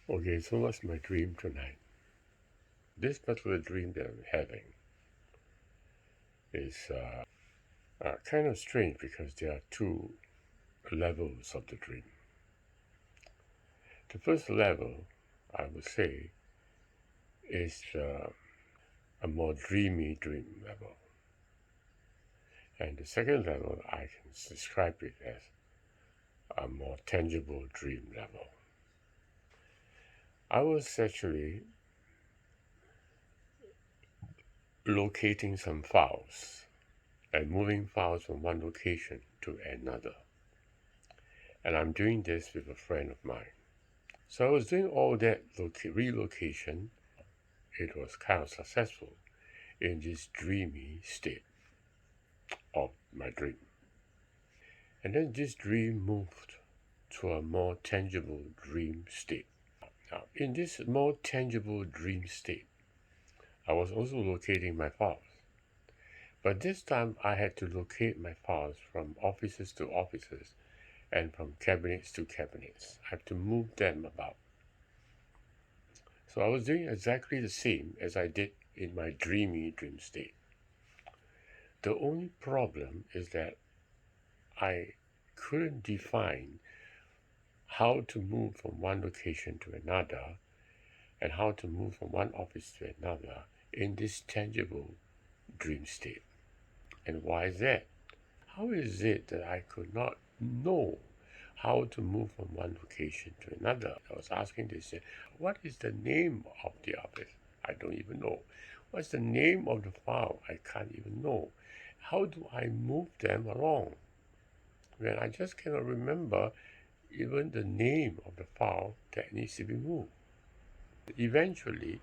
Okay, so what's my dream tonight? This particular dream that I'm having is kind of strange because there are two levels of the dream. The first level, I would say, is a more dreamy dream level. And the second level, I can describe it as a more tangible dream level. I was actually locating some files and moving files from one location to another. And I'm doing this with a friend of mine. So I was doing all that relocation. It was kind of successful in this dreamy state of my dream. And then this dream moved to a more tangible dream state. Now, in this more tangible dream state, I was also locating my files. But this time I had to locate my files from offices to offices and from cabinets to cabinets. I have to move them about. So I was doing exactly the same as I did in my dreamy dream state. The only problem is that I couldn't define how to move from one location to another and how to move from one office to another in this tangible dream state. And why is that? How is it that I could not know how to move from one location to another? I was asking this, what is the name of the office? I don't even know. What's the name of the file? I can't even know. How do I move them along? When I just cannot remember even the name of the file that needs to be moved. Eventually,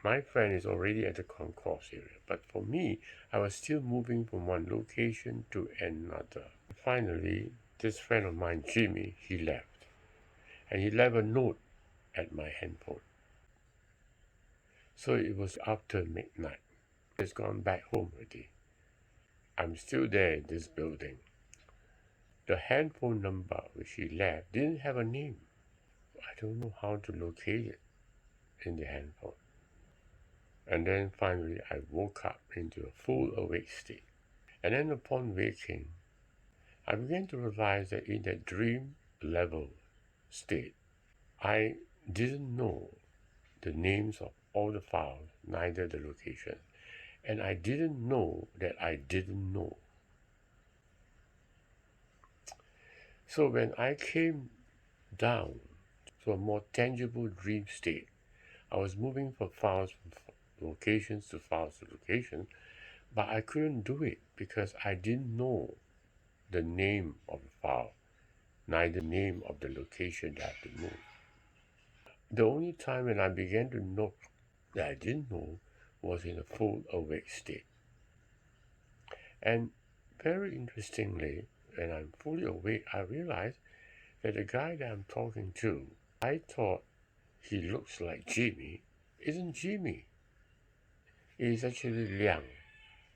my friend is already at the concourse area, but for me, I was still moving from one location to another. Finally, this friend of mine, Jimmy, he left. And he left a note at my handphone. So it was after midnight. He's gone back home already. I'm still there in this building. The handphone number which he left didn't have a name. I don't know how to locate it in the handphone. And then finally I woke up into a full awake state. And then upon waking, I began to realize that in that dream level state, I didn't know the names of all the files, neither the location. And I didn't know that I didn't know. So when I came down to a more tangible dream state, I was moving from files from locations to files to location, but I couldn't do it because I didn't know the name of the file, neither the name of the location that I had to move. The only time when I began to know that I didn't know was in a full awake state. And very interestingly, when I'm fully awake, I realize that the guy that I'm talking to, I thought he looks like Jimmy, isn't Jimmy. He's actually Liang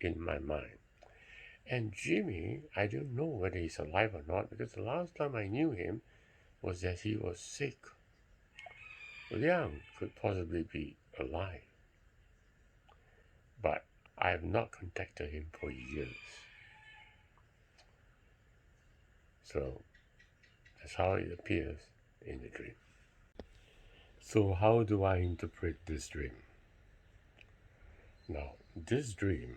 in my mind. And Jimmy, I don't know whether he's alive or not because the last time I knew him was that he was sick. Liang could possibly be alive, but I have not contacted him for years. So that's how it appears in the dream. So how do I interpret this dream? Now, this dream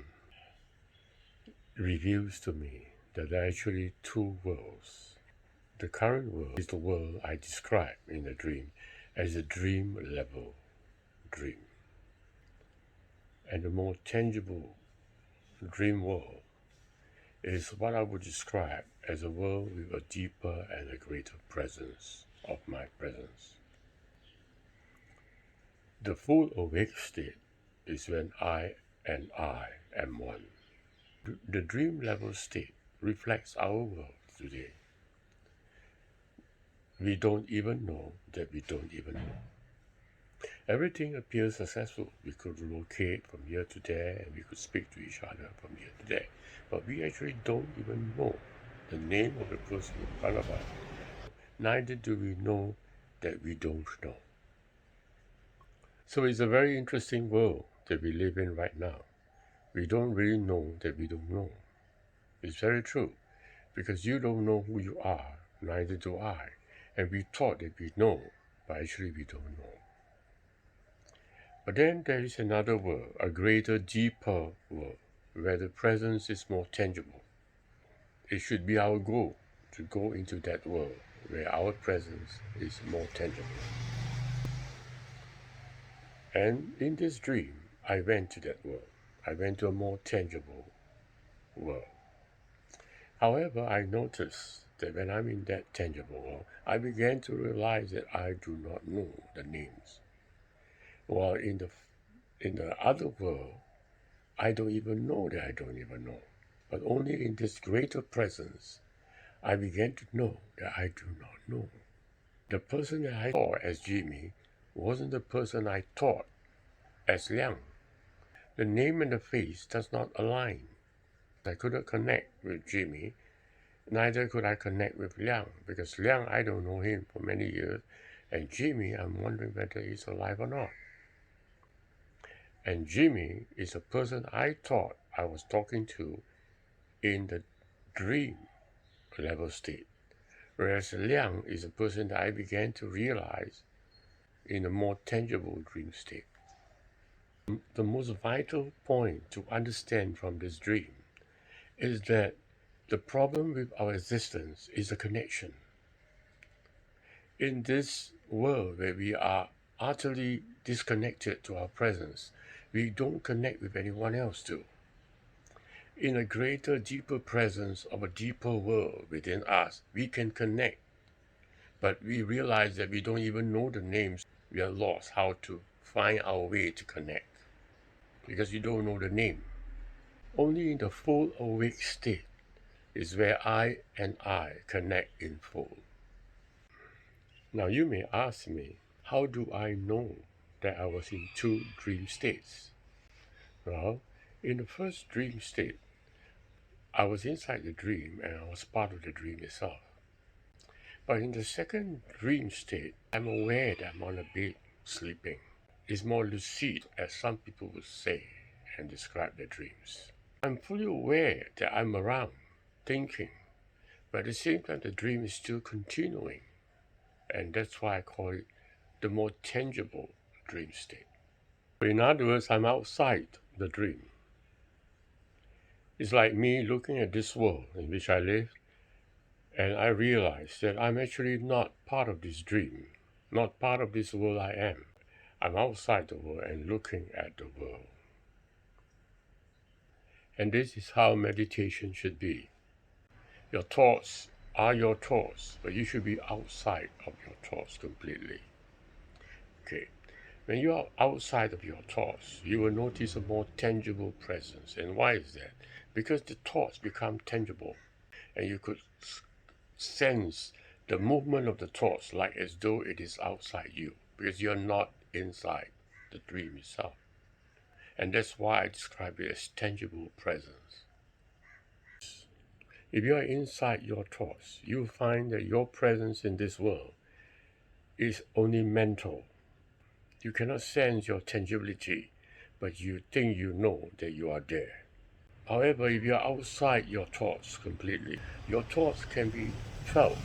reveals to me that there are actually two worlds. The current world is the world I describe in the dream as a dream level dream. And the more tangible dream world is what I would describe as a world with a deeper and a greater presence of my presence. The full awake state is when I and I am one. The dream level state reflects our world today. We don't even know that we don't even know. Everything appears successful. We could locate from here to there and we could speak to each other from here to there. But we actually don't even know the name of the person in front of us. Neither do we know that we don't know. So it's a very interesting world that we live in right now. We don't really know that we don't know. It's very true, because you don't know who you are, neither do I. And we thought that we know, but actually we don't know. But then there is another world, a greater, deeper world, where the presence is more tangible. It should be our goal to go into that world where our presence is more tangible. And in this dream, I went to that world. I went to a more tangible world. However, I noticed that when I'm in that tangible world, I began to realize that I do not know the names. While in the other world, I don't even know that I don't even know. But only in this greater presence, I began to know that I do not know. The person that I saw as Jimmy wasn't the person I thought as Liang. The name and the face does not align. I couldn't connect with Jimmy, neither could I connect with Liang, because Liang, I don't know him for many years, and Jimmy, I'm wondering whether he's alive or not. And Jimmy is a person I thought I was talking to in the dream level state, whereas Liang is a person that I began to realize in a more tangible dream state. The most vital point to understand from this dream is that the problem with our existence is a connection. In this world where we are utterly disconnected to our presence, we don't connect with anyone else too. In a greater, deeper presence of a deeper world within us, we can connect. But we realize that we don't even know the names. We are lost how to find our way to connect, because you don't know the name. Only in the full awake state is where I and I connect in full. Now you may ask me, how do I know that I was in two dream states? Well, in the first dream state, I was inside the dream and I was part of the dream itself. But in the second dream state, I'm aware that I'm on a bed sleeping. It's more lucid, as some people would say and describe their dreams. I'm fully aware that I'm around, thinking, but at the same time the dream is still continuing. And that's why I call it the more tangible dream state. In other words, I'm outside the dream. It's like me looking at this world in which I live, and I realize that I'm actually not part of this dream, not part of this world I am. I'm outside the world and looking at the world. And this is how meditation should be. Your thoughts are your thoughts, but you should be outside of your thoughts completely. Okay. When you are outside of your thoughts, you will notice a more tangible presence. And why is that? Because the thoughts become tangible, and you could sense the movement of the thoughts like as though it is outside you, because you're not inside the dream itself. And that's why I describe it as tangible presence. If you are inside your thoughts, you'll find that your presence in this world is only mental. You cannot sense your tangibility, but you think you know that you are there. However, if you are outside your thoughts completely, your thoughts can be felt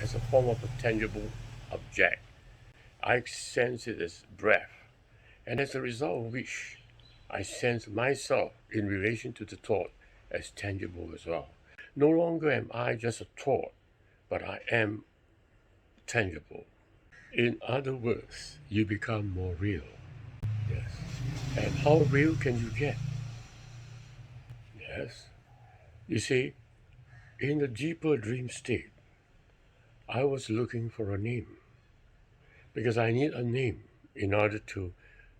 as a form of a tangible object. I sense it as breath, and as a result of which, I sense myself in relation to the thought as tangible as well. No longer am I just a thought, but I am tangible. In other words, you become more real. Yes. And how real can you get? Yes. You see, in the deeper dream state, I was looking for a name, because I need a name in order to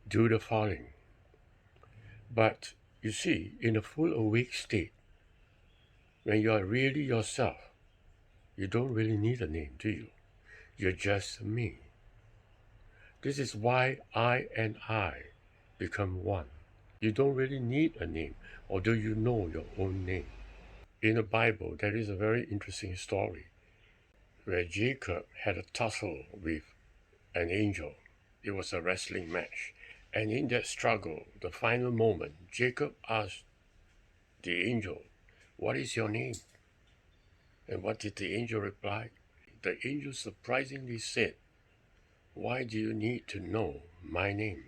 do the following. But you see, in a full awake state, when you are really yourself, you don't really need a name, do you? You're just me. This is why I and I become one. You don't really need a name, although you know your own name. In the Bible, there is a very interesting story where Jacob had a tussle with an angel. It was a wrestling match. And in that struggle, the final moment, Jacob asked the angel, "What is your name?" And what did the angel reply? The angel surprisingly said, "Why do you need to know my name?"